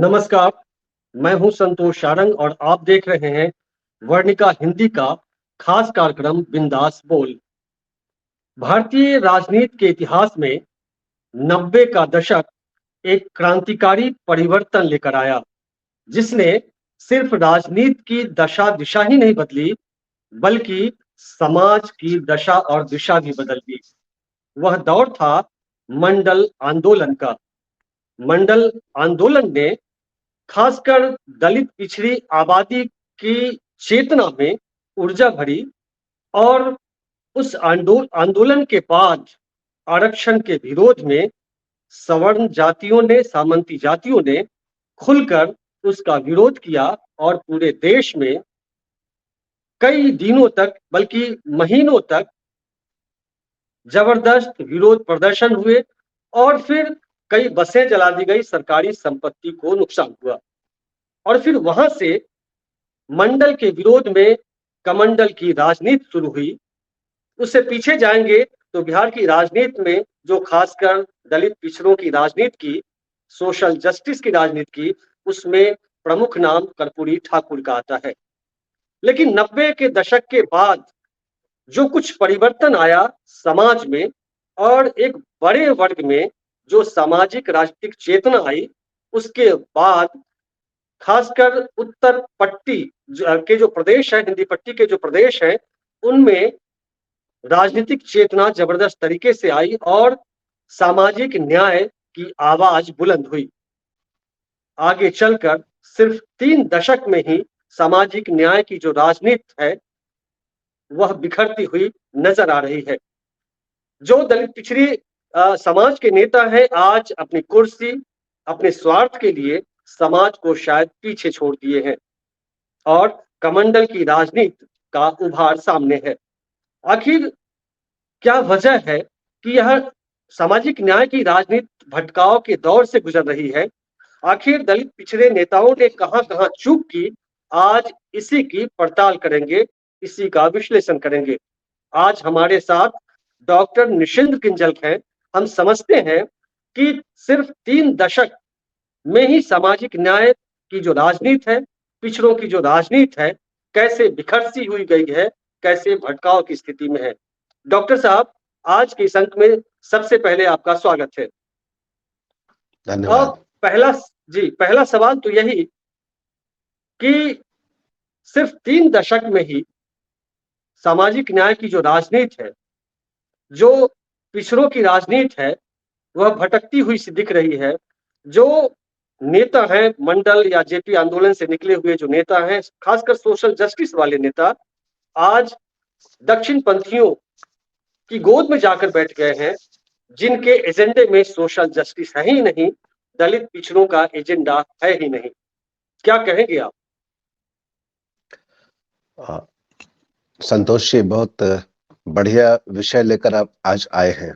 नमस्कार, मैं हूं संतोष सारंग और आप देख रहे हैं वर्णिका हिंदी का खास कार्यक्रम बिंदास बोल। भारतीय राजनीति के इतिहास में 90 का दशक एक क्रांतिकारी परिवर्तन लेकर आया, जिसने सिर्फ राजनीति की दशा दिशा ही नहीं बदली, बल्कि समाज की दशा और दिशा भी बदल दी। वह दौर था मंडल आंदोलन का। मंडल आंदोलन ने खासकर दलित पिछड़ी आबादी की चेतना में ऊर्जा भरी और उस आंदोलन के बाद आरक्षण के विरोध में सवर्ण जातियों ने सामंती जातियों ने खुलकर उसका विरोध किया और पूरे देश में कई दिनों तक बल्कि महीनों तक जबरदस्त विरोध प्रदर्शन हुए और फिर कई बसें जला दी गई, सरकारी संपत्ति को नुकसान हुआ। और फिर वहां से मंडल के विरोध में कमंडल की राजनीति शुरू हुई। उससे पीछे जाएंगे तो बिहार की राजनीति में जो खासकर दलित पिछड़ों की राजनीति की, सोशल जस्टिस की राजनीति की, उसमें प्रमुख नाम कर्पूरी ठाकुर का आता है। लेकिन 90 के दशक के बाद जो कुछ परिवर्तन आया समाज में और एक बड़े वर्ग में जो सामाजिक राजनीतिक चेतना आई, उसके बाद खासकर उत्तर पट्टी के जो प्रदेश है, हिंदी पट्टी के जो प्रदेश हैं, उनमें राजनीतिक चेतना जबरदस्त तरीके से आई और सामाजिक न्याय की आवाज बुलंद हुई। आगे चलकर सिर्फ 3 दशक में ही सामाजिक न्याय की जो राजनीति है वह बिखरती हुई नजर आ रही है। जो दलित पिछड़ी समाज के नेता हैं, आज अपनी कुर्सी, अपने स्वार्थ के लिए समाज को शायद पीछे छोड़ दिए हैं और कमंडल की राजनीति का उभार सामने है। आखिर क्या वजह है कि यह सामाजिक न्याय की राजनीति भटकाव के दौर से गुजर रही है? आखिर दलित पिछड़े नेताओं ने कहां-कहां चूक की? आज इसी की पड़ताल करेंगे, इसी का विश्लेषण करेंगे। आज हमारे साथ डॉक्टर निशिंद किंजल हैं। हम समझते हैं कि सिर्फ 3 दशक में ही सामाजिक न्याय की जो राजनीति है, पिछड़ों की जो राजनीति है, कैसे बिखर सी हुई गई है, कैसे भटकाव की स्थिति में है। डॉक्टर साहब, आज के इस अंक में सबसे पहले आपका स्वागत है। धन्यवाद। अब पहला सवाल तो यही कि सिर्फ 3 दशक में ही सामाजिक न्याय की जो राजनीति है, जो पिछड़ों की राजनीति है, वह भटकती हुई सी दिख रही है। जो नेता हैं, मंडल या जेपी आंदोलन से निकले हुए जो नेता हैं, खासकर सोशल जस्टिस वाले नेता, आज दक्षिण पंथियों की गोद में जाकर बैठ गए हैं, जिनके एजेंडे में सोशल जस्टिस है ही नहीं, दलित पिछड़ों का एजेंडा है ही नहीं। क्या कहेंगे आप? संतोष जी, बहुत बढ़िया विषय लेकर आप आज आए हैं।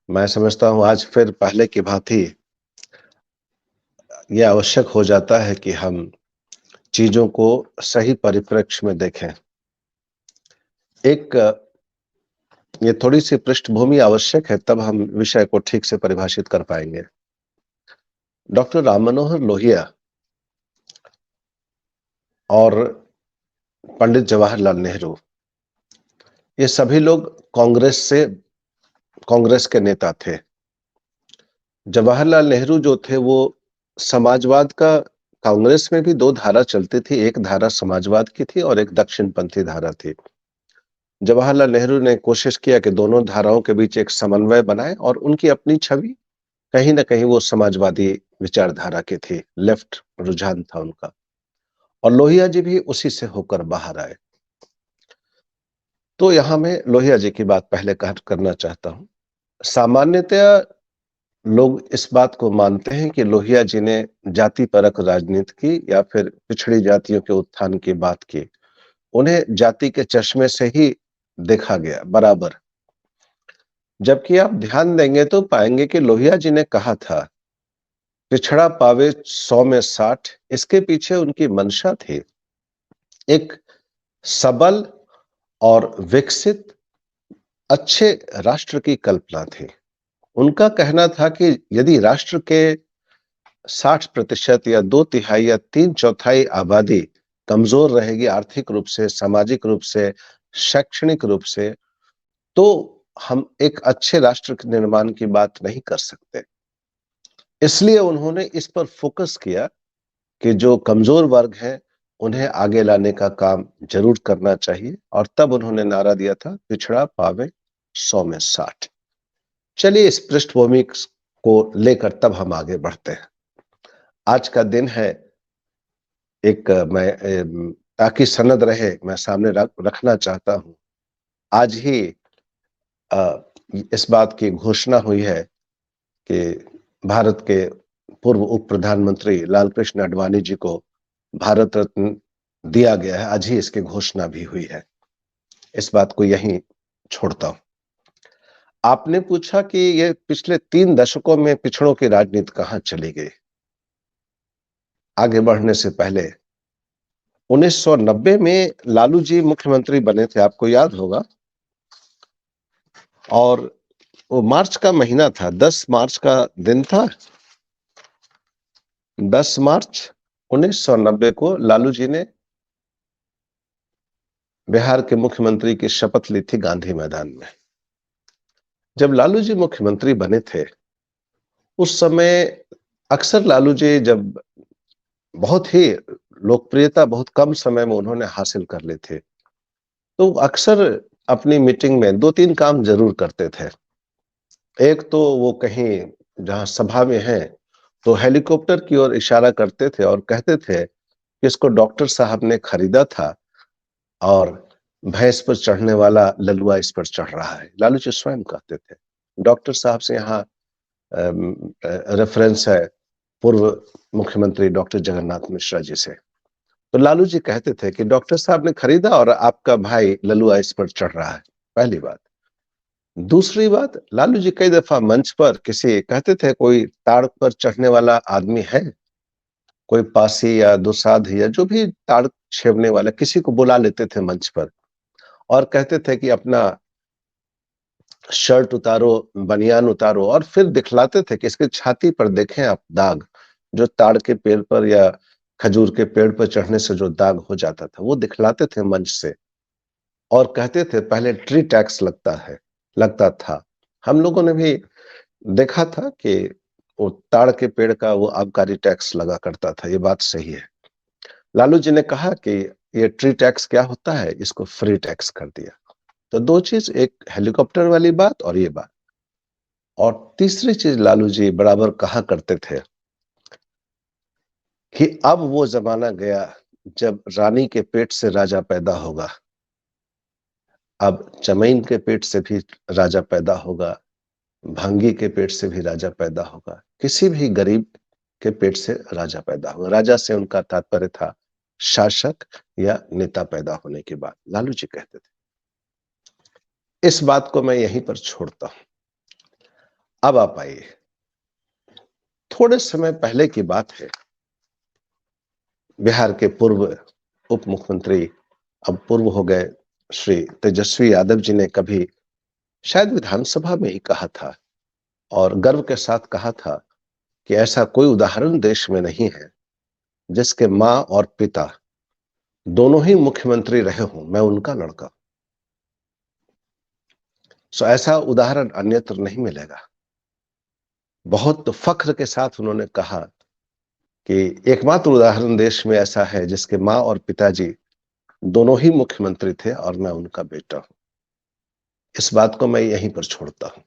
मैं समझता हूं आज फिर पहले की भांति यह आवश्यक हो जाता है कि हम चीजों को सही परिप्रेक्ष्य में देखें। ये थोड़ी सी पृष्ठभूमि आवश्यक है, तब हम विषय को ठीक से परिभाषित कर पाएंगे। डॉक्टर राम मनोहर लोहिया और पंडित जवाहरलाल नेहरू, ये सभी लोग कांग्रेस के नेता थे। जवाहरलाल नेहरू जो थे वो समाजवाद का, कांग्रेस में भी 2 धारा चलती थी, एक धारा समाजवाद की थी और एक दक्षिणपंथी धारा थी। जवाहरलाल नेहरू ने कोशिश किया कि दोनों धाराओं के बीच एक समन्वय बनाए और उनकी अपनी छवि कहीं ना कहीं वो समाजवादी विचारधारा की थी, लेफ्ट रुझान था उनका, और लोहिया जी भी उसी से होकर बाहर आए। तो यहां मैं लोहिया जी की बात पहले करना चाहता हूं। सामान्यतया लोग इस बात को मानते हैं कि लोहिया जी ने जाति परक राजनीति की या फिर पिछड़ी जातियों के उत्थान की बात की। उन्हें जाति के चश्मे से ही देखा गया बराबर। जबकि आप ध्यान देंगे तो पाएंगे कि लोहिया जी ने कहा था, पिछड़ा पावे 100 में 60, इसके पीछे उनकी मंशा थी एक सबल और विकसित अच्छे राष्ट्र की कल्पना थी। उनका कहना था कि यदि राष्ट्र के 60% या 2/3 या 3/4 आबादी कमजोर रहेगी आर्थिक रूप से, सामाजिक रूप से, शैक्षणिक रूप से, तो हम एक अच्छे राष्ट्र के निर्माण की बात नहीं कर सकते। इसलिए उन्होंने इस पर फोकस किया कि जो कमजोर वर्ग है उन्हें आगे लाने का काम जरूर करना चाहिए, और तब उन्होंने नारा दिया था, पिछड़ा पावे 100 में 60। चलिए इस पृष्ठभूमि को लेकर तब हम आगे बढ़ते हैं। आज का दिन है, एक ताकि सनद रहे, मैं सामने रखना चाहता हूं। आज ही इस बात की घोषणा हुई है कि भारत के पूर्व उप प्रधानमंत्री लाल कृष्ण आडवाणी जी को भारत रत्न दिया गया है। आज ही इसकी घोषणा भी हुई है। इस बात को यहीं छोड़ता हूं। आपने पूछा कि ये पिछले 3 दशकों में पिछड़ों की राजनीति कहां चली गई। आगे बढ़ने से पहले 1990 में लालू जी मुख्यमंत्री बने थे, आपको याद होगा, और वो मार्च का महीना था, 10 मार्च का दिन था। 10 मार्च 1990 को लालू जी ने बिहार के मुख्यमंत्री की शपथ ली थी गांधी मैदान में। जब लालू जी मुख्यमंत्री बने थे उस समय अक्सर लालू जी जब बहुत ही लोकप्रियता बहुत कम समय में उन्होंने हासिल कर ली थी, तो अक्सर अपनी मीटिंग में 2-3 काम जरूर करते थे। एक तो वो कहीं जहां सभा में हैं तो हेलीकॉप्टर की ओर इशारा करते थे और कहते थे कि इसको डॉक्टर साहब ने खरीदा था और भैंस पर चढ़ने वाला ललुआ इस पर चढ़ रहा है। लालू जी स्वयं कहते थे। डॉक्टर साहब से यहाँ रेफरेंस है पूर्व मुख्यमंत्री डॉक्टर जगन्नाथ मिश्रा जी से। तो लालू जी कहते थे कि डॉक्टर साहब ने खरीदा और आपका भाई ललुआ इस पर चढ़ रहा है। पहली बात। दूसरी बात, लालू जी कई दफा मंच पर किसी कहते थे कोई ताड़ पर चढ़ने वाला आदमी है, कोई पासी या दुसाध या जो भी ताड़ छेड़ने वाला, किसी को बुला लेते थे मंच पर और कहते थे कि अपना शर्ट उतारो, बनियान उतारो, और फिर दिखलाते थे कि इसके छाती पर देखें आप दाग, जो ताड़ के पेड़ पर या खजूर के पेड़ पर चढ़ने से जो दाग हो जाता था वो दिखलाते थे मंच से, और कहते थे पहले ट्री टैक्स लगता था। हम लोगों ने भी देखा था कि वो ताड़ के पेड़ का वो आबकारी टैक्स लगा करता था, ये बात सही है। लालू जी ने कहा कि ये ट्री टैक्स क्या होता है, इसको फ्री टैक्स कर दिया। तो 2 चीज, एक हेलीकॉप्टर वाली बात और ये बात। और तीसरी चीज लालू जी बराबर कहा करते थे कि अब वो जमाना गया जब रानी के पेट से राजा पैदा होगा, अब चमैन के पेट से भी राजा पैदा होगा, भांगी के पेट से भी राजा पैदा होगा, किसी भी गरीब के पेट से राजा पैदा होगा। राजा से उनका तात्पर्य था शासक या नेता पैदा होने की बात, लालू जी कहते थे। इस बात को मैं यहीं पर छोड़ता हूं। अब आप आइए, थोड़े समय पहले की बात है, बिहार के पूर्व उप मुख्यमंत्री, अब पूर्व हो गए, श्री तेजस्वी यादव जी ने कभी शायद विधानसभा में ही कहा था और गर्व के साथ कहा था कि ऐसा कोई उदाहरण देश में नहीं है जिसके मां और पिता दोनों ही मुख्यमंत्री रहे हों, मैं उनका लड़का। सो ऐसा उदाहरण अन्यत्र नहीं मिलेगा। बहुत फख्र के साथ उन्होंने कहा कि एकमात्र उदाहरण देश में ऐसा है जिसके मां और पिताजी दोनों ही मुख्यमंत्री थे और मैं उनका बेटा हूं। इस बात को मैं यहीं पर छोड़ता हूं।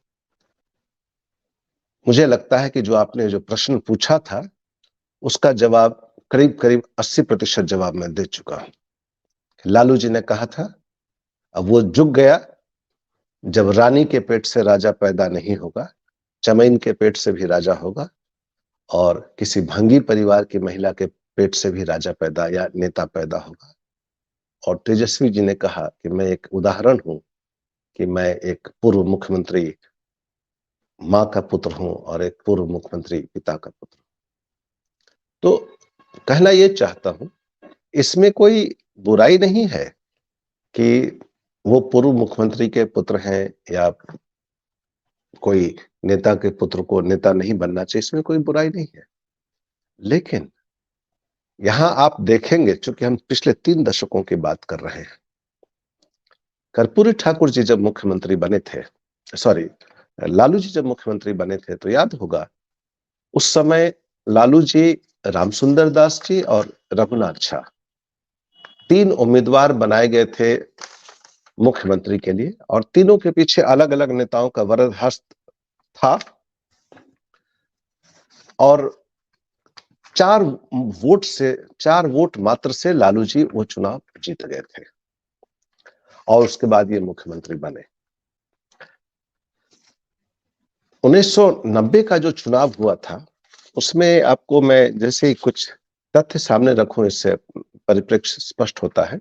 मुझे लगता है कि जो आपने जो प्रश्न पूछा था उसका जवाब करीब करीब 80% जवाब मैं दे चुका हूं। लालू जी ने कहा था, अब वो जुग गया जब रानी के पेट से राजा पैदा नहीं होगा, चमैन के पेट से भी राजा होगा और किसी भंगी परिवार की महिला के पेट से भी राजा पैदा या नेता पैदा होगा। और तेजस्वी जी ने कहा कि मैं एक उदाहरण हूं कि मैं एक पूर्व मुख्यमंत्री मां का पुत्र हूं और एक पूर्व मुख्यमंत्री पिता का पुत्र। तो कहना ये चाहता हूं, इसमें कोई बुराई नहीं है कि वो पूर्व मुख्यमंत्री के पुत्र हैं या कोई नेता के पुत्र को नेता नहीं बनना चाहिए, इसमें कोई बुराई नहीं है। लेकिन यहां आप देखेंगे, चूंकि हम पिछले 3 दशकों की बात कर रहे हैं, कर्पूरी ठाकुर जी जब मुख्यमंत्री बने थे, सॉरी, लालू जी जब मुख्यमंत्री बने थे, तो याद होगा उस समय लालू जी, रामसुंदर दास जी और रघुनाथ झा 3 उम्मीदवार बनाए गए थे मुख्यमंत्री के लिए, और तीनों के पीछे अलग अलग नेताओं का वरद हस्त था, और 4 वोट मात्र से लालू जी वो चुनाव जीत गए थे, और उसके बाद ये मुख्यमंत्री बने। 1990 का जो चुनाव हुआ था, उसमें आपको मैं जैसे ही कुछ तथ्य सामने रखूं, इससे परिप्रेक्ष्य स्पष्ट होता है।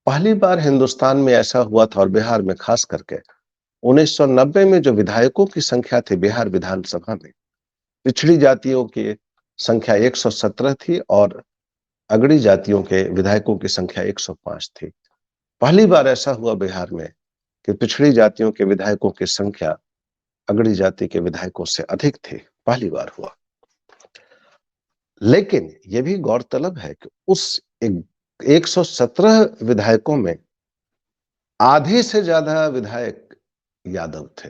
पहली बार हिंदुस्तान में ऐसा हुआ था, और बिहार में खास करके 1990 में जो विधायकों की संख्या थी बिहार विधानसभा में, पिछड़ी जातियों की संख्या 117 थी और अगड़ी जातियों के विधायकों की संख्या 105 थी। पहली बार ऐसा हुआ बिहार में कि पिछड़ी जातियों के विधायकों की संख्या अगड़ी जाति के विधायकों से अधिक थी, पहली बार हुआ। लेकिन यह भी गौरतलब है कि उस 117 विधायकों में आधे से ज्यादा विधायक यादव थे,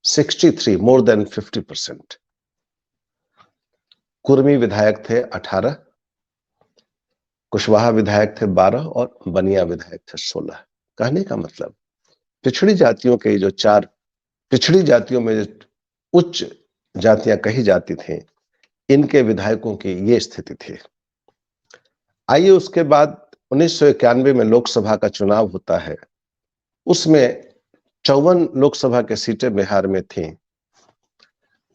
63, मोर देन 50%। कुर्मी विधायक थे 18, कुशवाहा विधायक थे 12 और बनिया विधायक थे 16। कहने का मतलब, पिछड़ी जातियों के जो 4 पिछड़ी जातियों में जो उच्च जातियां कही जाती थी, इनके विधायकों की ये स्थिति थी। आइए उसके बाद 1991 में लोकसभा का चुनाव होता है। उसमें 54 लोकसभा के सीटें बिहार में थी,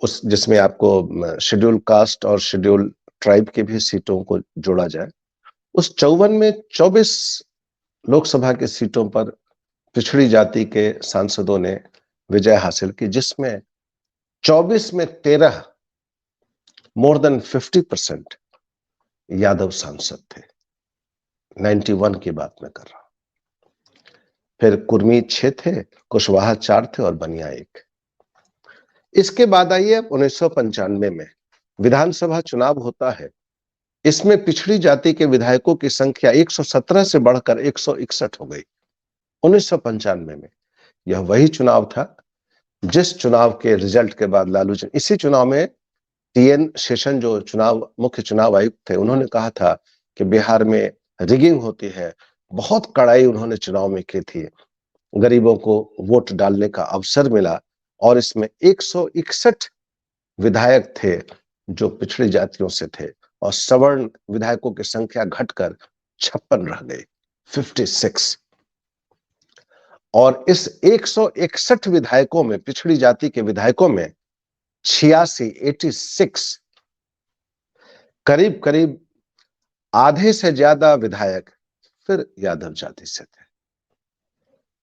उस जिसमें आपको शेड्यूल कास्ट और शेड्यूल ट्राइब की भी सीटों को जोड़ा जाए। उस 54 में 24 लोकसभा की सीटों पर पिछड़ी जाति के सांसदों ने विजय हासिल की, जिसमें 24 में 13, मोर देन 50% यादव सांसद थे। 91 की बात मैं कर रहा हूं। फिर कुर्मी 6 थे, कुशवाहा 4 थे और बनिया 1। इसके बाद आइए 1995 में विधानसभा चुनाव होता है। इसमें पिछड़ी जाति के विधायकों की संख्या 117 से बढ़कर 161 हो गई 1995 में। यह वही चुनाव था जिस चुनाव के रिजल्ट के बाद लालू जी, इसी चुनाव में टीएन शेषन जो मुख्य चुनाव आयुक्त थे, उन्होंने कहा था कि बिहार में रिगिंग होती है। बहुत कड़ाई उन्होंने चुनाव में की थी, गरीबों को वोट डालने का अवसर मिला, और इसमें 161 विधायक थे जो पिछड़ी जातियों से थे, और सवर्ण विधायकों की संख्या घटकर 56 रह गई, 56। और इस 161 विधायकों में, पिछड़ी जाति के विधायकों में 86 करीब करीब आधे से ज्यादा विधायक फिर यादव जाति से थे।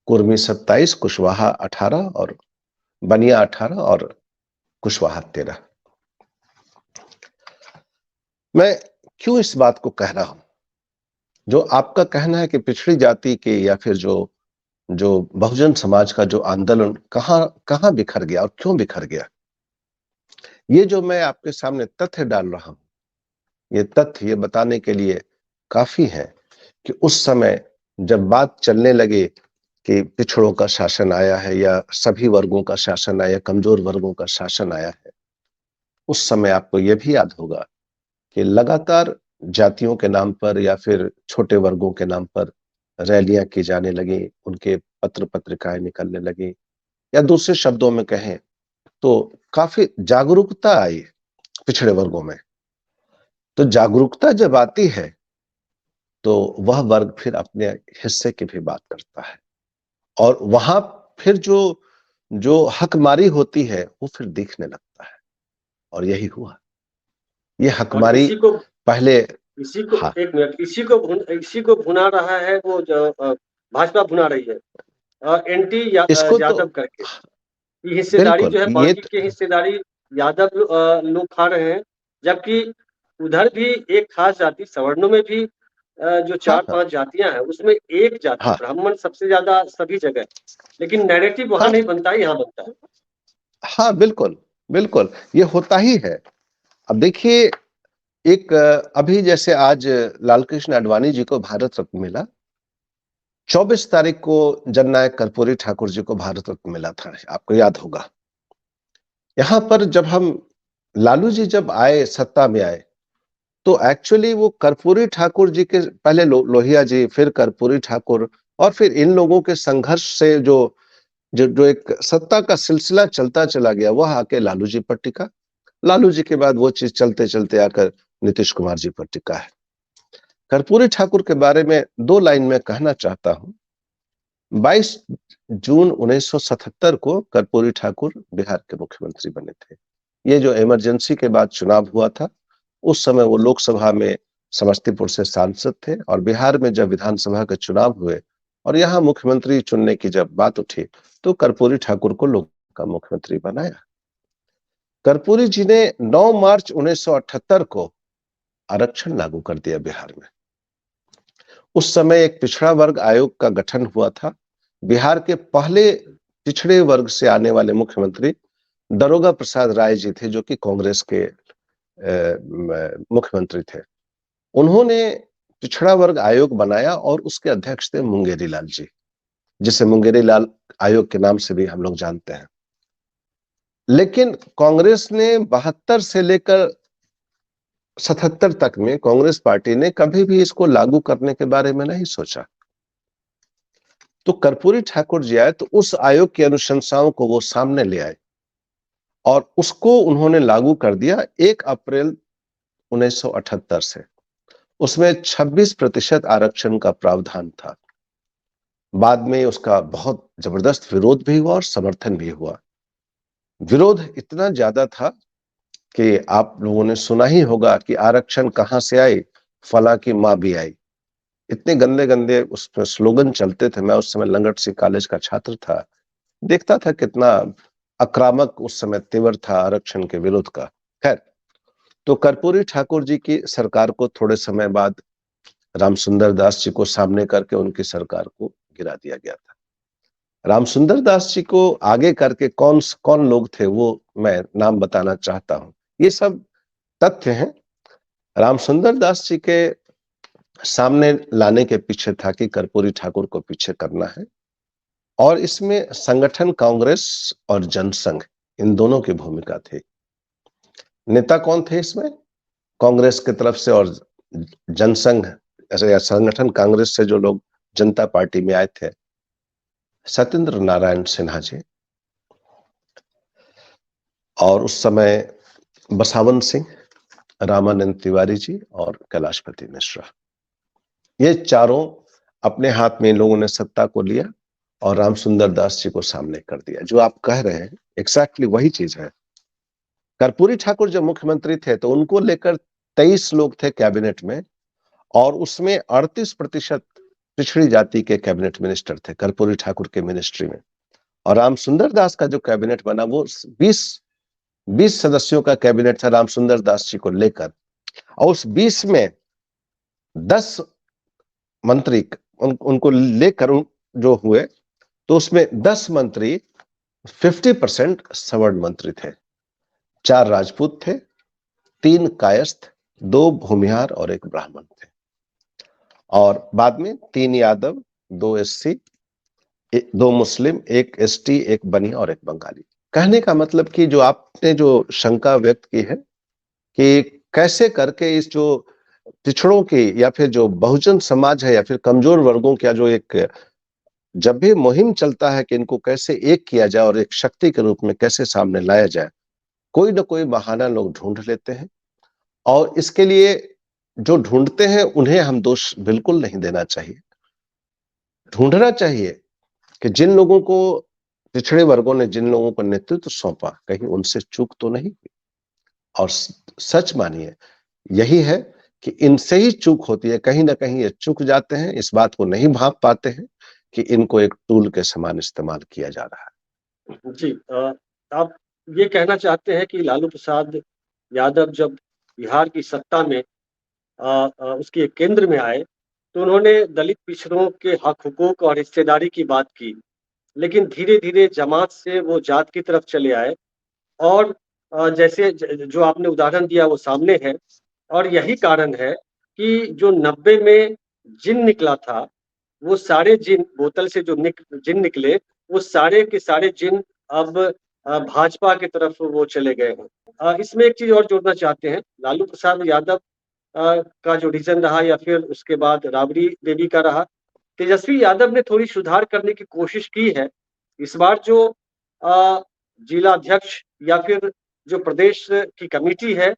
कुर्मी 27, कुशवाहा 18 और बनिया 18 और कुशवाहा 13। मैं क्यों इस बात को कह रहा हूं? जो आपका कहना है कि पिछड़ी जाति के या फिर जो बहुजन समाज का जो आंदोलन कहां बिखर गया और क्यों बिखर गया, ये जो मैं आपके सामने तथ्य डाल रहा हूं, ये तथ्य ये बताने के लिए काफी है कि उस समय जब बात चलने लगी कि पिछड़ों का शासन आया है या सभी वर्गों का शासन आया, कमजोर वर्गों का शासन आया है, उस समय आपको यह भी याद होगा कि लगातार जातियों के नाम पर या फिर छोटे वर्गों के नाम पर रैलियां की जाने लगी, उनके पत्र पत्रिकाएं निकलने लगी, या दूसरे शब्दों में कहें तो काफी जागरूकता आई पिछड़े वर्गों में। तो जागरूकता जब आती है तो वह वर्ग फिर अपने हिस्से की भी बात करता है, और वहां फिर जो हकमारी होती है वो फिर दिखने लगता है, और यही हुआ। ये हकमारी पहले इसी को हाँ, एक मिनट, इसी को भुना रहा है वो जो भाजपा भुना रही है, एंटी इसको तो यादव करके। ये हिस्सेदारी बिल्कुल जो है, ये पार्टी की हिस्सेदारी यादव लोग खा रहे हैं, जबकि उधर भी एक खास जाति, सवर्णों में भी जो हाँ 4-5 जातियां हैं, उसमें एक जाति हाँ ब्राह्मण सबसे ज्यादा सभी जगह, लेकिन नैरेटिव वहां हाँ नहीं बनता है, यहाँ बनता है। हाँ, बिल्कुल बिल्कुल, ये होता ही है। अब देखिए, एक अभी जैसे आज लालकृष्ण आडवाणी जी को भारत रत्न मिला, 24 तारीख को जननायक कर्पूरी ठाकुर जी को भारत रत्न मिला था, आपको याद होगा। यहाँ पर जब हम लालू जी जब आए, सत्ता में आए, तो एक्चुअली वो कर्पूरी ठाकुर जी के पहले लोहिया जी, फिर कर्पूरी ठाकुर, और फिर इन लोगों के संघर्ष से जो जो जो एक सत्ता का सिलसिला चलता चला गया, वह आके लालू जी पर टिका। लालू जी के बाद वो चीज चलते चलते आकर नीतीश कुमार जी पर टिका है। कर्पूरी ठाकुर के बारे में 2 लाइन में कहना चाहता हूं। 22 जून 1977 को कर्पूरी ठाकुर बिहार के मुख्यमंत्री बने थे। ये जो इमरजेंसी के बाद चुनाव हुआ था, उस समय वो लोकसभा में समस्तीपुर से सांसद थे, और बिहार में जब विधानसभा के चुनाव हुए और यहाँ मुख्यमंत्री चुनने की जब बात उठी, तो कर्पूरी ठाकुर को लोग का मुख्यमंत्री बनाया। कर्पूरी जी ने 9 मार्च 1978 को आरक्षण लागू कर दिया बिहार में। उस समय एक पिछड़ा वर्ग आयोग का गठन हुआ था। बिहार के पहले पिछड़े वर्ग से आने वाले मुख्यमंत्री दारोगा प्रसाद राय जी थे, जो कि कांग्रेस के मुख्यमंत्री थे। उन्होंने पिछड़ा वर्ग आयोग बनाया और उसके अध्यक्ष थे मुंगेरी लाल जी, जिसे मुंगेरी लाल आयोग के नाम से भी हम लोग जानते हैं। लेकिन कांग्रेस ने 72 से लेकर 77 तक में कांग्रेस पार्टी ने कभी भी इसको लागू करने के बारे में नहीं सोचा। तो कर्पूरी ठाकुर जी आए तो उस आयोग की अनुशंसाओं को वो सामने ले आए और उसको उन्होंने लागू कर दिया 1 अप्रैल 1978 से। उसमें 26% आरक्षण का प्रावधान था। बाद में उसका बहुत जबरदस्त विरोध भी हुआ और समर्थन भी हुआ। विरोध इतना ज्यादा था कि आप लोगों ने सुना ही होगा कि आरक्षण कहां से आई, फला की मां भी आई। इतने गंदे गंदे उसमें स्लोगन चलते थे। मैं उस समय लंगट सी कॉलेज का छात्र था, देखता था कितना आक्रामक उस समय तेवर था आरक्षण के विरोध का। खैर, तो कर्पूरी ठाकुर जी की सरकार को थोड़े समय बाद रामसुंदर दास जी को सामने करके उनकी सरकार को गिरा दिया गया था। रामसुंदर दास जी को आगे करके कौन कौन लोग थे वो मैं नाम बताना चाहता हूं। ये सब तथ्य हैं। रामसुंदर दास जी के सामने लाने के पीछे था कि कर्पूरी ठाकुर को पीछे करना है, और इसमें संगठन कांग्रेस और जनसंघ, इन दोनों की भूमिका थी। नेता कौन थे इसमें? कांग्रेस की तरफ से और जनसंघ ऐसे या संगठन कांग्रेस से जो लोग जनता पार्टी में आए थे, सत्येंद्र नारायण सिन्हा जी, और उस समय बसावन सिंह, रामानंद तिवारी जी और कैलाशपति मिश्रा। ये चारों अपने हाथ में इन लोगों ने सत्ता को लिया और रामसुंदर दास जी को सामने कर दिया। जो आप कह रहे हैं एक्जैक्टली वही चीज है। कर्पूरी ठाकुर जब मुख्यमंत्री थे तो उनको लेकर 23 लोग थे कैबिनेट में, और उसमें 38% पिछड़ी जाति के कैबिनेट मिनिस्टर थे कर्पूरी ठाकुर के मिनिस्ट्री में। और रामसुंदर दास का जो कैबिनेट बना वो 20 सदस्यों का कैबिनेट था रामसुंदर दास जी को लेकर, और उस 20 में 10 मंत्री उनको लेकर जो हुए, तो उसमें 10 मंत्री 50% सवर्ण मंत्री थे। 4 राजपूत थे, 3 कायस्थ, 2 भूमिहार और 1 ब्राह्मण थे, और बाद में 3 यादव, 2 एससी, 2 मुस्लिम, 1 एसटी, 1 बनिया और 1 बंगाली। कहने का मतलब कि जो आपने जो शंका व्यक्त की है कि कैसे करके इस जो पिछड़ों की या फिर जो बहुजन समाज है या फिर कमजोर वर्गों का जो एक जब भी मुहिम चलता है कि इनको कैसे एक किया जाए और एक शक्ति के रूप में कैसे सामने लाया जाए, कोई ना कोई बहाना लोग ढूंढ लेते हैं, और इसके लिए जो ढूंढते हैं उन्हें हम दोष बिल्कुल नहीं देना चाहिए। ढूंढना चाहिए कि जिन लोगों को पिछड़े वर्गों ने जिन लोगों को नेतृत्व सौंपा, कहीं उनसे चूक तो नहीं हुई। और सच मानिए यही है कि इनसे ही चूक होती है। कहीं ना कहीं ये चूक जाते हैं, इस बात को नहीं भांप पाते हैं कि इनको एक टूल के समान इस्तेमाल किया जा रहा है। जी, आप ये कहना चाहते हैं कि लालू प्रसाद यादव जब बिहार की सत्ता में उसके केंद्र में आए, तो उन्होंने दलित पिछड़ों के हक हुकूक और हिस्सेदारी की बात की, लेकिन धीरे धीरे जमात से वो जात की तरफ चले आए और जैसे जो आपने उदाहरण दिया वो सामने है, और यही कारण है कि जो 90 में जिन निकला था, वो सारे जिन बोतल से जो जिन निकले, वो सारे के सारे जिन अब भाजपा की तरफ वो चले गए हैं। इसमें एक चीज और जोड़ना चाहते हैं, लालू प्रसाद यादव का जो रीजन रहा या फिर उसके बाद राबड़ी देवी का रहा, तेजस्वी यादव ने थोड़ी सुधार करने की कोशिश की है। इस बार जो जिला अध्यक्ष या फिर जो प्रदेश की कमेटी है,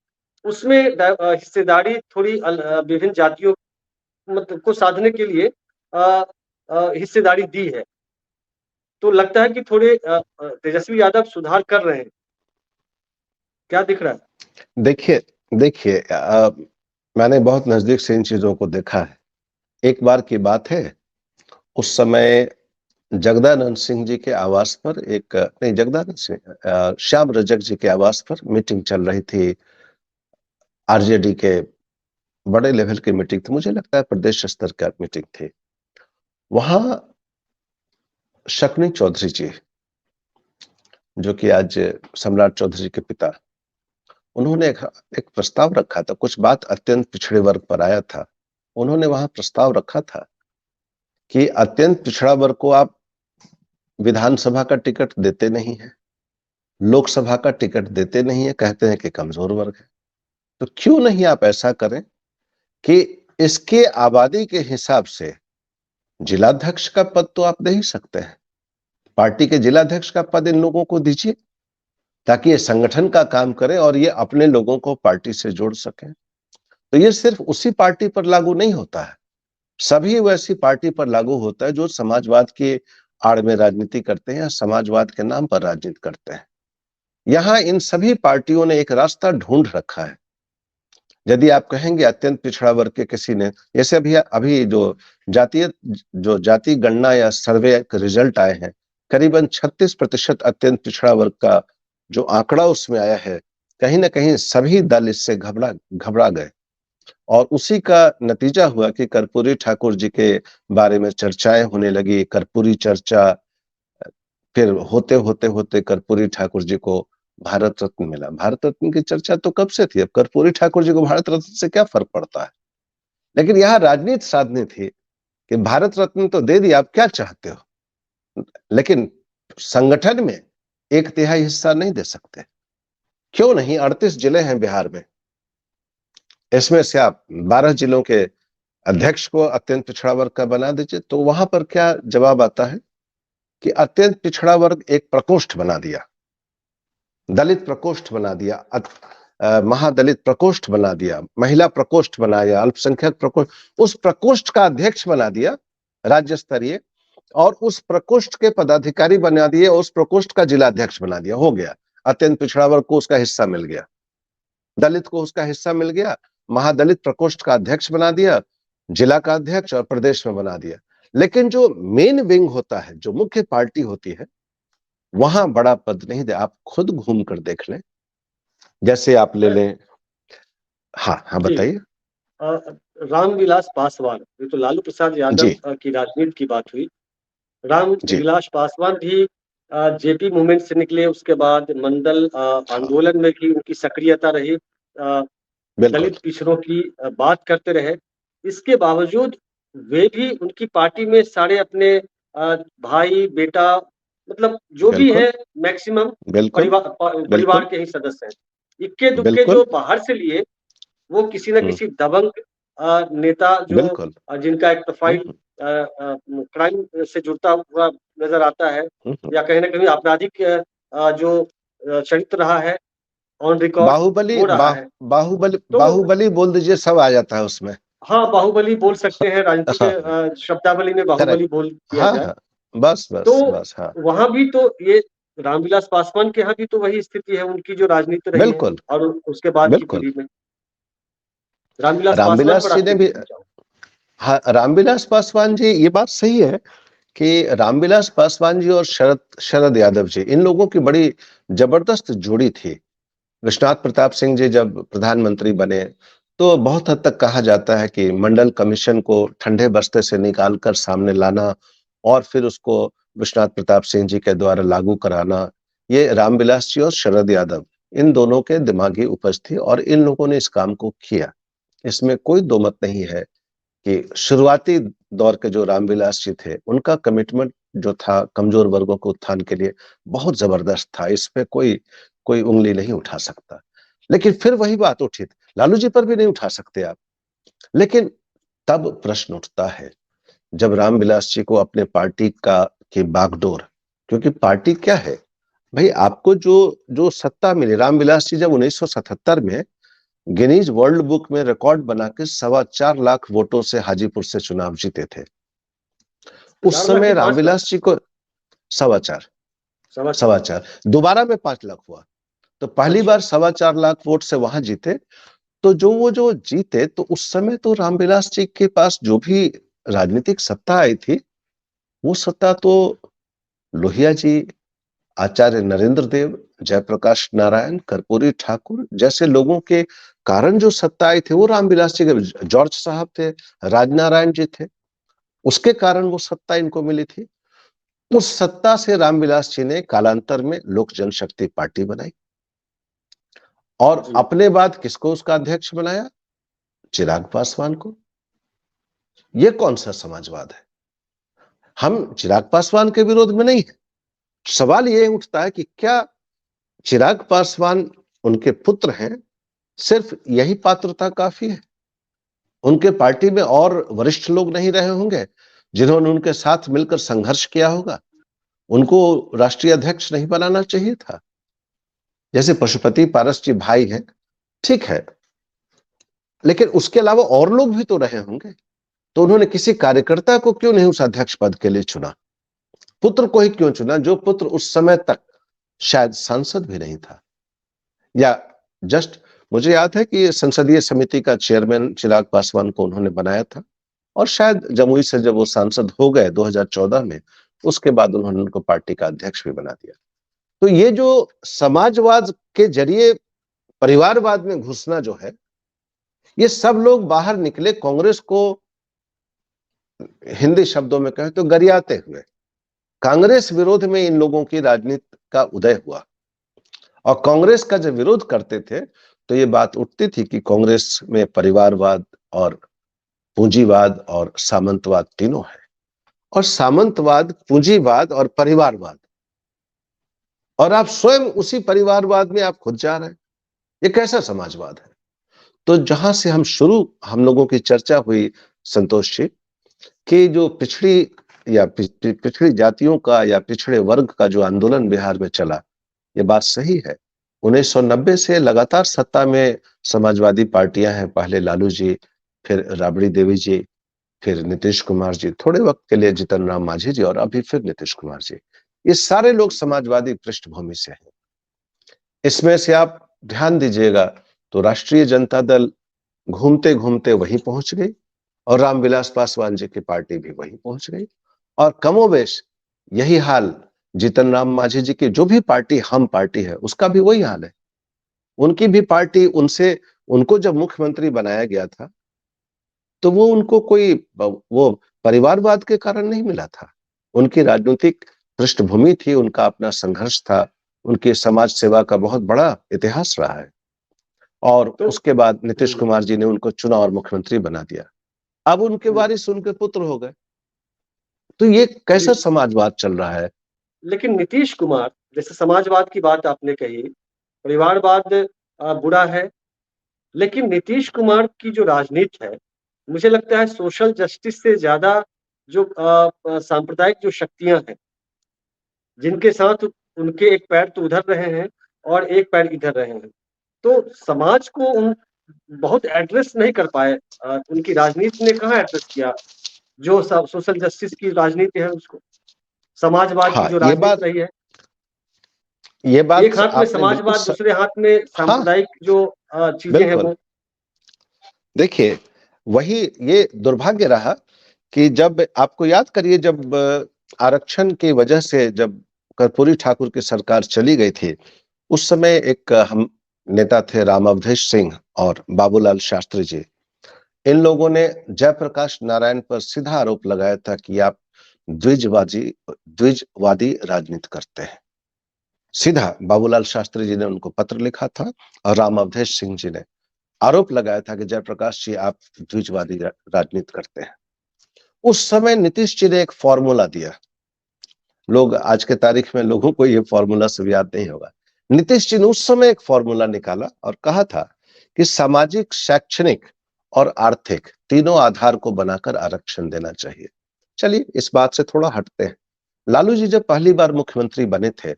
उसमें हिस्सेदारी थोड़ी विभिन्न जातियों मतलब को साधने के लिए हिस्सेदारी दी है। तो लगता है कि थोड़े तेजस्वी यादव सुधार कर रहे हैं। क्या दिख रहा है? देखिए देखिए मैंने बहुत नजदीक से इन चीजों को देखा है। एक बार की बात है, उस समय जगदानंद सिंह जी के आवास पर एक नहीं जगदानंद सिंह श्याम रजक जी के आवास पर मीटिंग चल रही थी। आरजेडी के बड़े लेवल की मीटिंग थी, मुझे लगता है प्रदेश स्तर का मीटिंग थी। वहां शकुनी चौधरी जी, जो कि आज सम्राट चौधरी के पिता, उन्होंने एक प्रस्ताव रखा था। कुछ बात अत्यंत पिछड़े वर्ग पर आया था। उन्होंने वहां प्रस्ताव रखा था कि अत्यंत पिछड़ा वर्ग को आप विधानसभा का टिकट देते नहीं है, लोकसभा का टिकट देते नहीं है, कहते हैं कि कमजोर वर्ग है। तो क्यों नहीं आप ऐसा करें कि इसके आबादी के हिसाब से जिलाध्यक्ष का पद तो आप दे ही सकते हैं, पार्टी के जिलाध्यक्ष का पद इन लोगों को दीजिए, ताकि ये संगठन का काम करें और ये अपने लोगों को पार्टी से जोड़ सकें। तो ये सिर्फ उसी पार्टी पर लागू नहीं होता है, सभी वैसी पार्टी पर लागू होता है जो समाजवाद की आड़ में राजनीति करते हैं या समाजवाद के नाम पर राजनीति करते हैं। यहां इन सभी पार्टियों ने एक रास्ता ढूंढ रखा है। यदि आप कहेंगे अत्यंत पिछड़ा वर्ग के किसी ने, जैसे अभी अभी जो जाति गणना या सर्वे के रिजल्ट आए हैं, करीबन 36% अत्यंत पिछड़ा वर्ग का जो आंकड़ा उसमें आया है, कहीं ना कहीं सभी दल इससे घबरा गए। और उसी का नतीजा हुआ कि कर्पूरी ठाकुर जी के बारे में चर्चाएं होने लगी। कर्पूरी चर्चा फिर होते होते होते कर्पूरी ठाकुर जी को भारत रत्न मिला। भारत रत्न की चर्चा तो कब से थी, अब कर्पूरी ठाकुर जी को भारत रत्न से क्या फर्क पड़ता है। लेकिन यहाँ राजनीति साधनी थी कि भारत रत्न तो दे दिया, आप क्या चाहते हो, लेकिन संगठन में 1/3 हिस्सा नहीं दे सकते। क्यों नहीं, 38 जिले हैं बिहार में, इसमें से आप 12 जिलों के अध्यक्ष को अत्यंत पिछड़ा वर्ग का बना दीजिए। तो वहां पर क्या जवाब आता है कि अत्यंत पिछड़ा वर्ग एक प्रकोष्ठ बना दिया, दलित प्रकोष्ठ बना दिया, महादलित प्रकोष्ठ बना दिया, महिला प्रकोष्ठ बनाया, अल्पसंख्यक प्रकोष्ठ, उस प्रकोष्ठ का अध्यक्ष बना दिया राज्य स्तरीय, और उस प्रकोष्ठ के पदाधिकारी बना दिए, उस प्रकोष्ठ का जिलाध्यक्ष बना दिया। हो गया, अत्यंत पिछड़ा वर्ग को उसका हिस्सा मिल गया, दलित को उसका हिस्सा मिल गया, महादलित प्रकोष्ठ का अध्यक्ष बना दिया, जिला का अध्यक्ष और प्रदेश में बना दिया। लेकिन जो मेन विंग होता है, जो मुख्य पार्टी होती है, वहां बड़ा पद नहीं दे। आप खुद घूम कर देख लें, जैसे आप ले लें। हाँ हाँ, बताइए। रामविलास पासवान, ये तो लालू प्रसाद यादव जी की राजनीति की बात हुई। जी, रामविलास पासवान भी जेपी मूवमेंट से निकले, उसके बाद मंडल हाँ, आंदोलन में भी उनकी सक्रियता रही, बिल्कुल दलित पिछड़ों की बात करते रहे। इसके बावजूद वे भी उनकी पार्टी में सारे अपने भाई बेटा मतलब जो भी बिल्कुल है मैक्सिमम बिल्कुल परिवार बिल्कुल के ही सदस्य हैं। इक्के दुक्के बिल्कुल। जो बाहर से लिए, वो किसी न किसी दबंग नेता जो बिल्कुल। जिनका एक प्रोफाइल क्राइम से जुड़ता हुआ नजर आता है, हम्म। या कहीं ना कहीं आपराधिक जो चरित्र रहा है, ऑन रिकॉर्ड बाहुबली वो रहा है। बाहुबली तो बाहुबली बोल दीजिए, सब आ जाता है उसमें। हाँ, बाहुबली बोल सकते हैं, राजनीतिक हाँ, शब्दावली में बाहुबली करेक्ट। बोल दिया हाँ जाए। हाँ, बस तो बस बस, हाँ, वहां भी तो ये रामविलास पासवान के यहाँ भी तो वही स्थिति है, उनकी जो राजनीति रही है, बिल्कुल और उसके बाद की बिल्कुल। पीढ़ी में रामविलास पासवान रामविलास पर जी आप ने क्या भी, कहना चाहोगे? हाँ, रामविलास पासवान जी, ये बात सही है कि रामविलास पासवान जी और शरद यादव जी, इन लोगों की बड़ी जबरदस्त जोड़ी थी। विश्वनाथ प्रताप सिंह जी जब प्रधानमंत्री बने, तो बहुत हद तक कहा जाता है कि मंडल कमीशन को ठंडे बस्ते से निकालकर सामने लाना और फिर उसको विश्वनाथ प्रताप सिंह जी के द्वारा लागू कराना, ये रामविलास जी और शरद यादव, इन दोनों के दिमागी उपज थी और इन लोगों ने इस काम को किया। इसमें कोई दो मत नहीं है कि शुरुआती दौर के जो रामविलास जी थे, उनका कमिटमेंट जो था कमजोर वर्गों के उत्थान के लिए बहुत जबरदस्त था। इस पे कोई कोई उंगली नहीं उठा सकता। लेकिन फिर वही बात उठी, लालू जी पर भी नहीं उठा सकते आप। लेकिन तब प्रश्न उठता है जब रामविलास जी को अपने पार्टी का की बागडोर, क्योंकि पार्टी क्या है भाई, आपको जो जो सत्ता मिली, रामविलास जी जब 1977 में गिनीज वर्ल्ड बुक में रिकॉर्ड बना के 4.25 लाख वोटों से हाजीपुर से चुनाव जीते थे। उस 4 लाख समय की 5 लाख? रामविलास जी को 4.25 सवा चार। 4.25 दोबारा में 5 लाख हुआ। तो पहली अच्छा। बार 4.25 लाख वोट से वहां जीते। तो जो जीते, तो उस समय तो रामविलास जी के पास जो भी राजनीतिक सत्ता आई थी, वो सत्ता तो लोहिया जी, आचार्य नरेंद्र देव, जयप्रकाश नारायण, कर्पूरी ठाकुर जैसे लोगों के कारण जो सत्ता आई थी, वो रामविलास जी के, जॉर्ज साहब थे, राजनारायण जी थे, उसके कारण वो सत्ता इनको मिली थी। उस सत्ता से रामविलास जी ने कालांतर में लोक जनशक्ति पार्टी बनाई और जी। अपने बाद किसको उसका अध्यक्ष बनाया? चिराग पासवान को। ये कौन सा समाजवाद है? हम चिराग पासवान के विरोध में नहीं है। सवाल ये उठता है कि क्या चिराग पासवान उनके पुत्र हैं, सिर्फ यही पात्रता काफी है? उनके पार्टी में और वरिष्ठ लोग नहीं रहे होंगे जिन्होंने उनके साथ मिलकर संघर्ष किया होगा? उनको राष्ट्रीय अध्यक्ष नहीं बनाना चाहिए था? जैसे पशुपति पारस जी भाई हैं, ठीक है, लेकिन उसके अलावा और लोग भी तो रहे होंगे। तो उन्होंने किसी कार्यकर्ता को क्यों नहीं उस अध्यक्ष पद के लिए चुना? पुत्र को ही क्यों चुना, जो पुत्र उस समय तक शायद सांसद भी नहीं था? या जस्ट, मुझे याद है कि संसदीय समिति का चेयरमैन चिराग पासवान को उन्होंने बनाया था और शायद जमुई से जब वो सांसद हो गए 2014 में, उसके बाद उन्होंने उनको पार्टी का अध्यक्ष भी बना दिया। तो ये जो समाजवाद के जरिए परिवारवाद में घुसना जो है, ये सब लोग बाहर निकले कांग्रेस को, हिंदी शब्दों में कहें तो गरियाते हुए। कांग्रेस विरोध में इन लोगों की राजनीति का उदय हुआ और कांग्रेस का जब विरोध करते थे तो ये बात उठती थी कि कांग्रेस में परिवारवाद और पूंजीवाद और सामंतवाद तीनों है, और सामंतवाद, पूंजीवाद और परिवारवाद, और आप स्वयं उसी परिवारवाद में आप खुद जा रहे हैं। ये कैसा समाजवाद है? तो जहां से हम लोगों की चर्चा हुई संतोष जी, कि जो पिछड़ी जातियों का या पिछड़े वर्ग का जो आंदोलन बिहार में चला, ये बात सही है। 1990 से लगातार सत्ता में समाजवादी पार्टियां हैं, पहले लालू जी, फिर राबड़ी देवी जी, फिर नीतीश कुमार जी, थोड़े वक्त के लिए जीतन राम मांझी जी, और अभी फिर नीतीश कुमार जी। ये सारे लोग समाजवादी पृष्ठभूमि से हैं। इसमें से आप ध्यान दीजिएगा तो राष्ट्रीय जनता दल घूमते घूमते वहीं पहुंच गई और रामविलास पासवान जी की पार्टी भी वहीं पहुंच गई, और कमोबेश यही हाल जीतन राम मांझी जी की जो भी पार्टी हम पार्टी है उसका भी वही हाल है। उनकी भी पार्टी, उनको जब मुख्यमंत्री बनाया गया था तो वो उनको कोई वो परिवारवाद के कारण नहीं मिला था। उनकी राजनीतिक पृष्ठभूमि थी, उनका अपना संघर्ष था, उनके समाज सेवा का बहुत बड़ा इतिहास रहा है, और तो उसके बाद नीतीश कुमार जी ने उनको चुना और मुख्यमंत्री बना दिया। अब उनके वारिस उनके पुत्र हो गए। तो ये कैसा जी। समाजवाद चल रहा है? लेकिन नीतीश कुमार, जैसे समाजवाद की बात आपने कही, परिवारवाद बुरा है, लेकिन नीतीश कुमार की जो राजनीति है, मुझे लगता है सोशल जस्टिस से ज्यादा जो सांप्रदायिक जो शक्तियां हैं, जिनके साथ उनके एक पैर तो उधर रहे हैं और एक पैर इधर रहे हैं, तो समाज को उन बहुत एड्रेस नहीं कर पाए। उनकी राजनीति ने कहाँ एड्रेस किया जो सोशल जस्टिस की राजनीति है उसको, समाजवाद की हाँ, जो राजनीति रही है। ये बात एक हाथ में आपने बिल्कुल समाजवाद, दूसरे हाथ में हाँ, सांप्रदायिक जो चीजें हैं बिल्कुल। वो। देखिए, वही ये दुर्भाग्य रहा कि जब आपको याद करिए, जब आरक्षण की वजह से जब कर्पूरी ठाकुर की सरकार चली गई थी, उस समय एक हम नेता थे राम अवधेश सिंह और बाबूलाल शास्त्री जी। इन लोगों ने जयप्रकाश नारायण पर सीधा आरोप लगाया था कि आप द्विजवादी द्विजवादी राजनीति करते हैं। सीधा बाबूलाल शास्त्री जी ने उनको पत्र लिखा था और राम अवधेश सिंह जी ने आरोप लगाया था कि जयप्रकाश जी आप द्विजवादी राजनीति करते हैं। उस समय नीतीश जी ने एक फॉर्मूला दिया। लोग आज के तारीख में लोगों को ये फॉर्मूला सब याद नहीं होगा। नीतीश जी ने उस समय एक फॉर्मूला निकाला और कहा था कि सामाजिक, शैक्षणिक और आर्थिक तीनों आधार को बनाकर आरक्षण देना चाहिए। चलिए इस बात से थोड़ा हटते हैं। लालू जी जब पहली बार मुख्यमंत्री बने थे,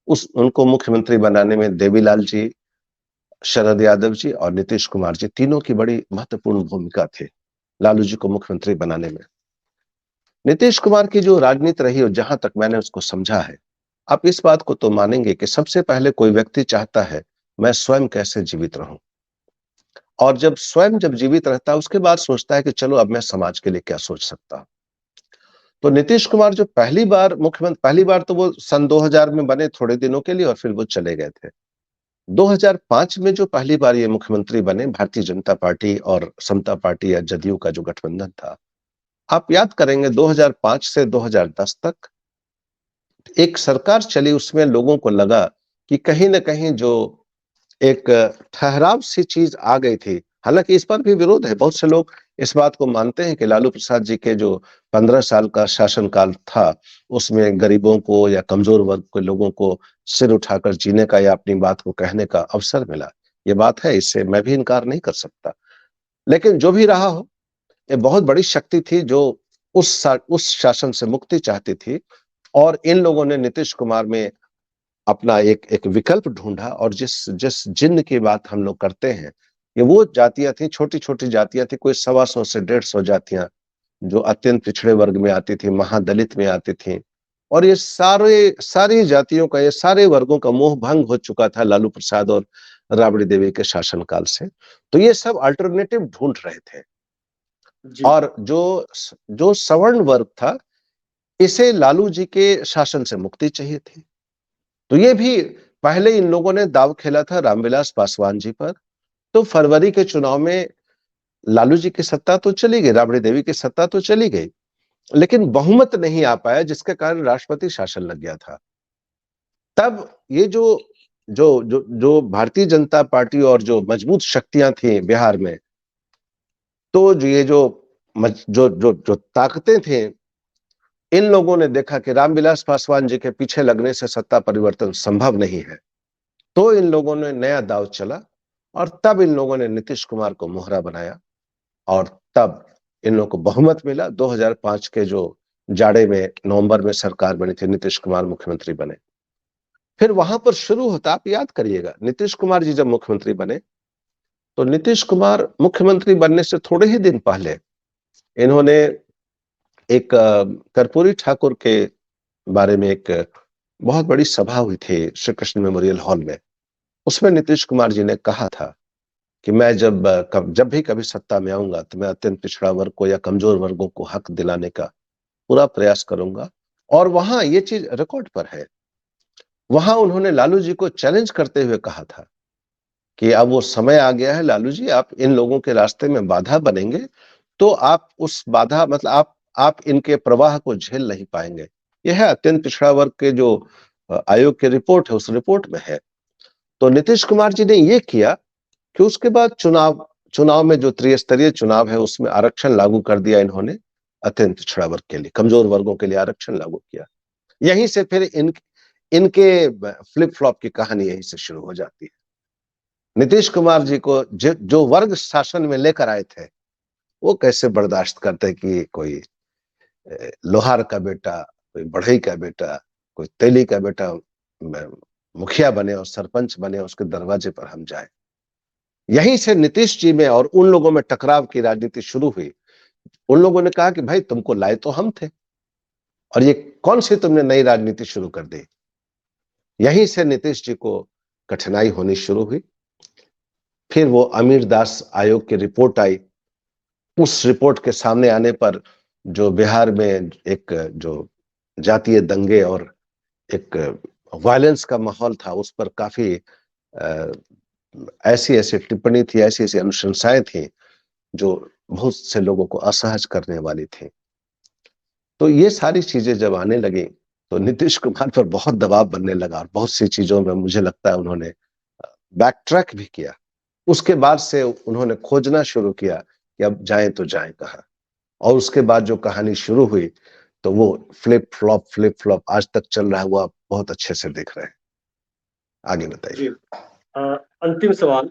उनको मुख्यमंत्री बनाने में देवीलाल जी, शरद यादव जी और नीतीश कुमार जी तीनों की बड़ी महत्वपूर्ण भूमिका थी लालू जी को मुख्यमंत्री बनाने में। नीतीश कुमार की जो राजनीति रही और जहां तक मैंने उसको समझा है, आप इस बात को तो मानेंगे कि सबसे पहले कोई व्यक्ति चाहता है मैं स्वयं कैसे जीवित रहूं, और जब जीवित रहता है उसके बाद सोचता है कि चलो अब मैं समाज के लिए क्या सोच सकता हूं। तो नीतीश कुमार जो पहली बार तो वो सन 2000 में बने थोड़े दिनों के लिए और फिर वो चले गए थे। 2005 में जो पहली बार ये मुख्यमंत्री बने, भारतीय जनता पार्टी और समता पार्टी या जदयू का जो गठबंधन था, आप याद करेंगे 2005 से 2010 तक एक सरकार चली, उसमें लोगों को लगा कि कहीं ना कहीं जो एक ठहराव सी चीज आ गई थी। हालांकि इस पर भी विरोध है, बहुत से लोग इस बात को मानते हैं कि लालू प्रसाद जी के जो 15 साल का शासनकाल था उसमें गरीबों को या कमजोर वर्ग के लोगों को सिर उठाकर जीने का या अपनी बात को कहने का अवसर मिला। ये बात है, इससे मैं भी इनकार नहीं कर सकता। लेकिन जो भी रहा हो, ये बहुत बड़ी शक्ति थी जो उस शासन से मुक्ति चाहती थी, और इन लोगों ने नीतीश कुमार में अपना एक एक विकल्प ढूंढा। और जिस जिस जिन्न की बात हम लोग करते हैं, ये वो जातियां थी, छोटी छोटी जातियां थी, कोई 125 से 150 जातियां जो अत्यंत पिछड़े वर्ग में आती थी, महादलित में आती थी। और ये सारी जातियों का, ये सारे वर्गों का मोह भंग हो चुका था लालू प्रसाद और राबड़ी देवी के शासनकाल से। तो ये सब अल्टरनेटिव ढूंढ रहे थे। जी। और जो सवर्ण वर्ग था, इसे लालू जी के शासन से मुक्ति चाहिए थी। तो ये भी पहले इन लोगों ने दांव खेला था रामविलास पासवान जी पर। तो फरवरी के चुनाव में लालू जी की सत्ता तो चली गई, राबड़ी देवी की सत्ता तो चली गई, लेकिन बहुमत नहीं आ पाया, जिसके कारण राष्ट्रपति शासन लग गया था। तब ये जो जो जो जो भारतीय जनता पार्टी और जो मजबूत शक्तियां थी बिहार में, तो ये जो ताकतें थी, इन लोगों ने देखा कि रामविलास पासवान जी के पीछे लगने से सत्ता परिवर्तन संभव नहीं है। तो इन लोगों ने नया दांव चला और तब इन लोगों ने नीतीश कुमार को मोहरा बनाया, और तब इन लोगों को बहुमत मिला। 2005 के जो जाड़े में नवंबर में सरकार बनी थी, नीतीश कुमार मुख्यमंत्री बने। फिर वहां पर शुरू होता, आप याद करिएगा, नीतीश कुमार जी जब मुख्यमंत्री बने तो नीतीश कुमार मुख्यमंत्री बनने से थोड़े ही दिन पहले इन्होंने एक कर्पूरी ठाकुर के बारे में एक बहुत बड़ी सभा हुई थी श्री कृष्ण मेमोरियल हॉल में। उसमें नीतीश कुमार जी ने कहा था कि मैं जब भी कभी सत्ता में आऊंगा तो मैं अत्यंत पिछड़ा वर्ग को या कमजोर वर्गों को हक दिलाने का पूरा प्रयास करूंगा। और वहां ये चीज रिकॉर्ड पर है, वहां उन्होंने लालू जी को चैलेंज करते हुए कहा था कि अब वो समय आ गया है लालू जी, आप इन लोगों के रास्ते में बाधा बनेंगे तो आप उस बाधा मतलब आप इनके प्रवाह को झेल नहीं पाएंगे। यह है अत्यंत पिछड़ा वर्ग के जो आयोग की रिपोर्ट है, उस रिपोर्ट में है। तो नीतीश कुमार जी ने ये किया कि उसके बाद चुनाव में जो त्रिस्तरीय चुनाव है उसमें आरक्षण लागू कर दिया इन्होंने, अत्यंत पिछड़ा वर्ग के लिए, कमजोर वर्गों के लिए आरक्षण लागू किया। यहीं से फिर इनके फ्लिप फ्लॉप की कहानी यहीं से शुरू हो जाती है। नीतीश कुमार जी को जो वर्ग शासन में लेकर आए थे, वो कैसे बर्दाश्त करते कि कोई लोहार का बेटा, कोई बढ़ई का बेटा, कोई तेली का बेटा मुखिया बने और सरपंच बने, उसके दरवाजे पर हम जाए। यहीं से नीतीश जी में और उन लोगों में टकराव की राजनीति शुरू हुई। उन लोगों ने कहा कि भाई तुमको लाए तो हम थे, और ये कौन सी तुमने नई राजनीति शुरू कर दी। यहीं से नीतीश जी को कठिनाई होनी शुरू हुई। फिर वो अमीर दास आयोग की रिपोर्ट आई। उस रिपोर्ट के सामने आने पर जो बिहार में एक जो जातीय दंगे और एक वायलेंस का माहौल था, उस पर काफी ऐसी ऐसी टिप्पणी थी, ऐसी ऐसी अनुशंसाएं थी जो बहुत से लोगों को असहज करने वाली थी। तो ये सारी चीजें जब आने लगी तो नीतीश कुमार पर बहुत दबाव बनने लगा और बहुत सी चीजों में मुझे लगता है उन्होंने बैक ट्रैक भी किया। उसके बाद से उन्होंने खोजना शुरू किया कि अब जाएं तो जाएं कहाँ। और उसके बाद जो कहानी शुरू हुई तो वो फ्लिप फ्लॉप आज तक चल रहा है, वो आप बहुत अच्छे से देख रहे हैं। आगे बताइए। जी। अंतिम सवाल,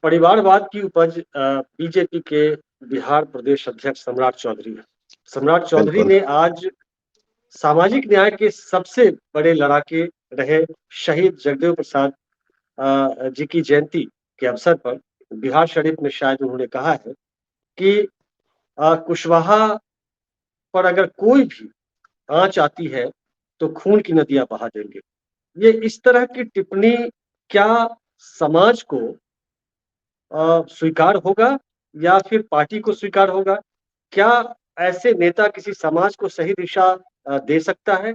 परिवारवाद की उपज बीजेपी के बिहार प्रदेश अध्यक्ष सम्राट चौधरी है। सम्राट चौधरी बिल्कुल। ने आज सामाजिक न्याय के सबसे बड़े लड़ाके रहे शहीद जगदेव प्रसाद जी की जयंती के अवसर पर बिहार शरीफ में शायद उन्होंने कहा है कि कुशवाहा पर अगर कोई भी आंच आती है तो खून की नदियां बहा देंगे। ये इस तरह की टिप्पणी क्या समाज को स्वीकार होगा या फिर पार्टी को स्वीकार होगा? क्या ऐसे नेता किसी समाज को सही दिशा दे सकता है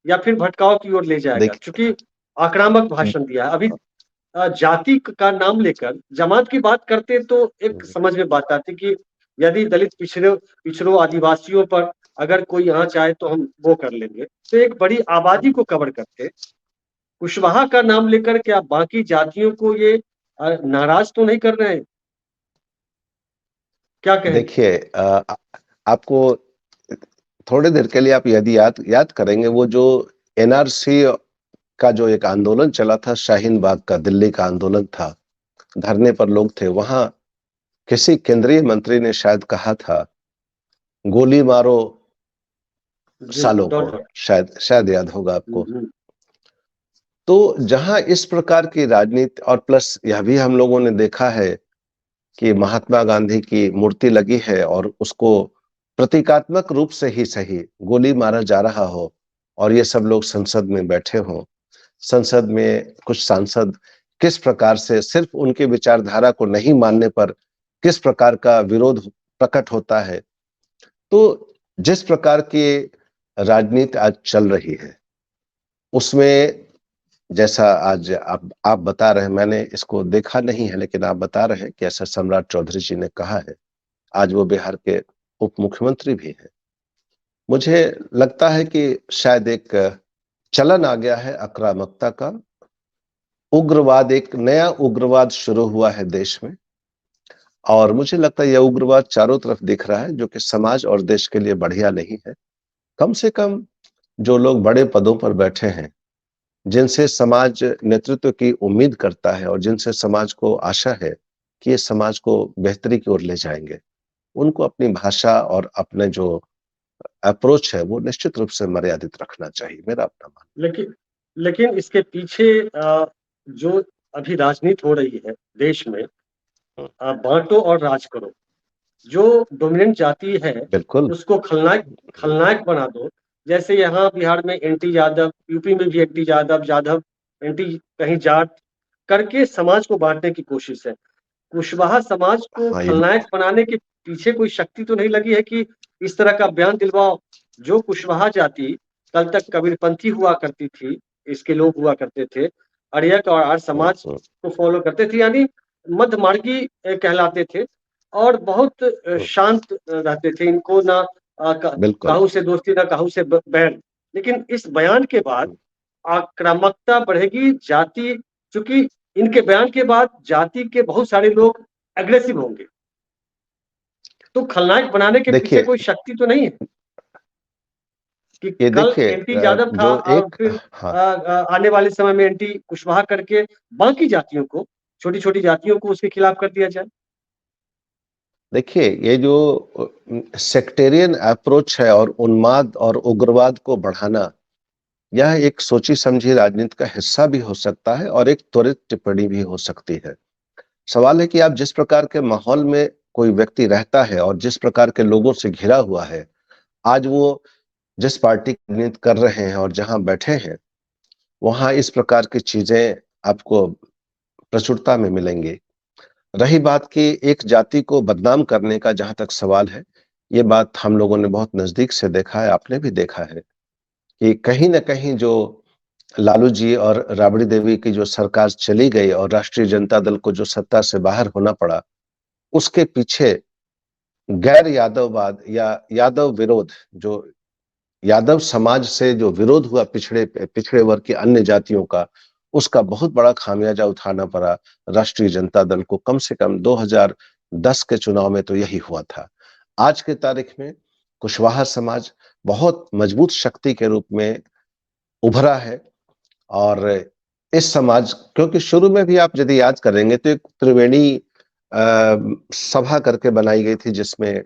या फिर भटकाव की ओर ले जाएगा? देखिए। क्योंकि आक्रामक भाषण दिया है। अभी जाति का नाम लेकर जमात की बात करते तो एक समझ में बात आती कि यदि दलित पिछड़ों आदिवासियों पर अगर कोई आंच आए तो हम वो कर लेंगे, तो एक बड़ी आबादी को कवर करते। कुशवाहा का नाम लेकर क्या बाकी जातियों को ये नाराज तो नहीं कर रहे हैं? क्या कहेंगे? देखिए, आपको थोड़ी देर के लिए आप यदि याद याद करेंगे, वो जो एनआरसी का जो एक आंदोलन चला था, शाहीन बाग का दिल्ली का आंदोलन था, धरने पर लोग थे वहां। किसी केंद्रीय मंत्री ने शायद कहा था, गोली मारो जी, सालों को, डॉन। शायद शायद याद होगा हुँ, आपको। हुँ। तो जहां इस प्रकार की राजनीति, और प्लस यह भी हम लोगों ने देखा है कि महात्मा गांधी की मूर्ति लगी है और उसको प्रतीकात्मक रूप से ही सही गोली मारा जा रहा हो, और ये सब लोग संसद में बैठे हों। संसद में कुछ सांसद किस प्रकार से सिर्फ उनके विचारधारा को नहीं मानने पर किस प्रकार का विरोध प्रकट होता है। तो जिस प्रकार की राजनीति आज चल रही है उसमें, जैसा आज आप बता रहे हैं, मैंने इसको देखा नहीं है लेकिन आप बता रहे हैं कि ऐसा सम्राट चौधरी जी ने कहा है। आज वो बिहार के उप मुख्यमंत्री भी हैं। मुझे लगता है कि शायद एक चलन आ गया है आक्रामकता का। उग्रवाद, एक नया उग्रवाद शुरू हुआ है देश में, और मुझे लगता है यह उग्रवाद चारों तरफ दिख रहा है, जो कि समाज और देश के लिए बढ़िया नहीं है। कम से कम जो लोग बड़े पदों पर बैठे हैं, जिनसे समाज नेतृत्व की उम्मीद करता है और जिनसे समाज को आशा है कि ये समाज को बेहतरी की ओर ले जाएंगे, उनको अपनी भाषा और अपने जो अप्रोच है वो निश्चित रूप से मर्यादित रखना चाहिए, मेरा अपना मानना लेकिन लेकिन इसके पीछे जो अभी राजनीति हो रही है देश में, है। बाँटो और राज करो। जो डोमिनेंट जाति है बिल्कुल। उसको खलनायक खलनायक बना दो। जैसे यहाँ बिहार में एनटी यादव, यूपी में भी एनटी यादव, जाधव, एनटी कहीं जाट करके समाज को बांटने की कोशिश है। कुशवाहा समाज को हाँ, ये खलनायक बनाने के पीछे कोई शक्ति तो नहीं लगी है कि इस तरह का बयान दिलवाओ। जो कुशवाहा जाति कल तक कबीरपंथी हुआ करती थी, इसके लोग हुआ करते थे, आर्यक और आर्य समाज को फॉलो करते थे, यानी मध्यमार्गी कहलाते थे और बहुत शांत रहते थे। इनको ना बिल्कुल। काहू से दोस्ती ना काहू से बैर। लेकिन इस बयान के बाद आक्रामकता बढ़ेगी। जाति, चूंकि इनके बयान के बाद जाति के बहुत सारे लोग एग्रेसिव होंगे, तो खलनायक बनाने के पीछे देखिए, कोई शक्ति तो नहीं है कि ये कल देखिए, एनटी यादव था जो और एक, फिर हाँ, आने वाले समय में एनटी कुशवाहा करके बाकी जातियों को, छोटी छोटी जातियों को उसके खिलाफ कर दिया जाए। देखिए, ये जो सेक्टेरियन अप्रोच है और उन्माद और उग्रवाद को बढ़ाना, यह एक सोची समझी राजनीति का हिस्सा भी हो सकता है और एक त्वरित टिप्पणी भी हो सकती है। सवाल है कि आप जिस प्रकार के माहौल में कोई व्यक्ति रहता है और जिस प्रकार के लोगों से घिरा हुआ है, आज वो जिस पार्टी की राजनीति कर रहे हैं और जहां बैठे हैं, वहां इस प्रकार की चीजें आपको प्रचुरता में मिलेंगी। रही बात कि एक जाति को बदनाम करने का, जहां तक सवाल है, ये बात हम लोगों ने बहुत नजदीक से देखा है, आपने भी देखा है कि कहीं न कहीं जो लालू जी और राबड़ी देवी की जो सरकार चली गई और राष्ट्रीय जनता दल को जो सत्ता से बाहर होना पड़ा, उसके पीछे गैर यादववाद या यादव विरोध जो यादव समाज से जो विरोध हुआ पिछड़े वर्ग की अन्य जातियों का, उसका बहुत बड़ा खामियाजा उठाना पड़ा राष्ट्रीय जनता दल को। कम से कम 2010 के चुनाव में तो यही हुआ था। आज के तारीख में कुशवाहा समाज बहुत मजबूत शक्ति के रूप में उभरा है। और इस समाज, क्योंकि शुरू में भी आप यदि याद करेंगे तो एक त्रिवेणी सभा करके बनाई गई थी, जिसमें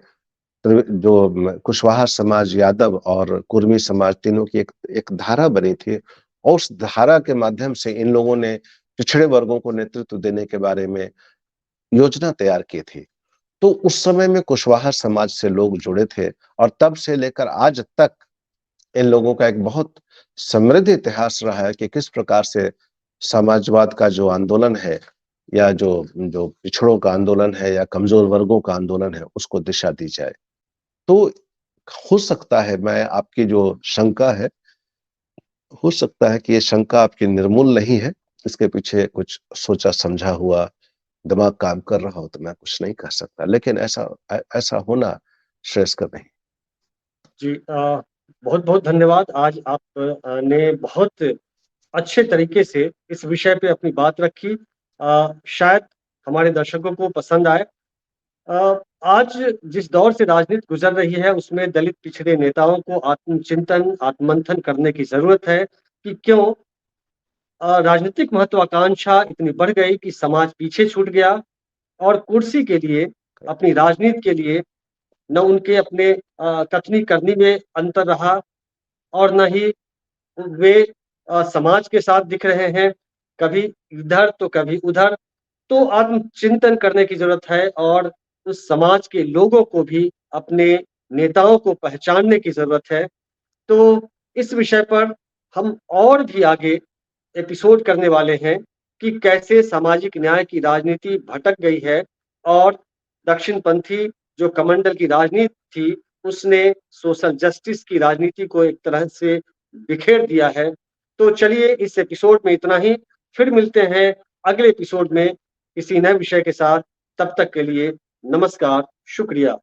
जो कुशवाहा समाज, यादव और कुर्मी समाज तीनों की एक धारा बनी थी, और उस धारा के माध्यम से इन लोगों ने पिछड़े वर्गों को नेतृत्व देने के बारे में योजना तैयार की थी। तो उस समय में कुशवाहा समाज से लोग जुड़े थे, और तब से लेकर आज तक इन लोगों का एक बहुत समृद्ध इतिहास रहा है कि किस प्रकार से समाजवाद का जो आंदोलन है, या जो जो पिछड़ों का आंदोलन है, या कमजोर वर्गों का आंदोलन है, उसको दिशा दी जाए। तो हो सकता है, मैं आपकी जो शंका है, हो सकता है कि ये शंका आपकी निर्मूल नहीं है, इसके पीछे कुछ सोचा समझा हुआ दिमाग काम कर रहा हो तो मैं कुछ नहीं कह सकता, लेकिन ऐसा होना श्रेयस्कर नहीं। जी, बहुत बहुत धन्यवाद। आज आप ने बहुत अच्छे तरीके से इस विषय पे अपनी बात रखी। शायद हमारे दर्शकों को पसंद आए। आज जिस दौर से राजनीति गुजर रही है, उसमें दलित पिछड़े नेताओं को आत्मचिंतन, आत्ममंथन करने की जरूरत है कि क्यों राजनीतिक महत्वाकांक्षा इतनी बढ़ गई कि समाज पीछे छूट गया, और कुर्सी के लिए, अपनी राजनीति के लिए न उनके अपने कथनी करनी में अंतर रहा, और न ही वे समाज के साथ दिख रहे हैं, कभी इधर तो कभी उधर। तो आत्मचिंतन करने की जरूरत है, और उस समाज के लोगों को भी अपने नेताओं को पहचानने की जरूरत है। तो इस विषय पर हम और भी आगे एपिसोड करने वाले हैं कि कैसे सामाजिक न्याय की राजनीति भटक गई है, और दक्षिणपंथी जो कमंडल की राजनीति थी, उसने सोशल जस्टिस की राजनीति को एक तरह से बिखेर दिया है। तो चलिए, इस एपिसोड में इतना ही। फिर मिलते हैं अगले एपिसोड में किसी नए विषय के साथ। तब तक के लिए नमस्कार, शुक्रिया।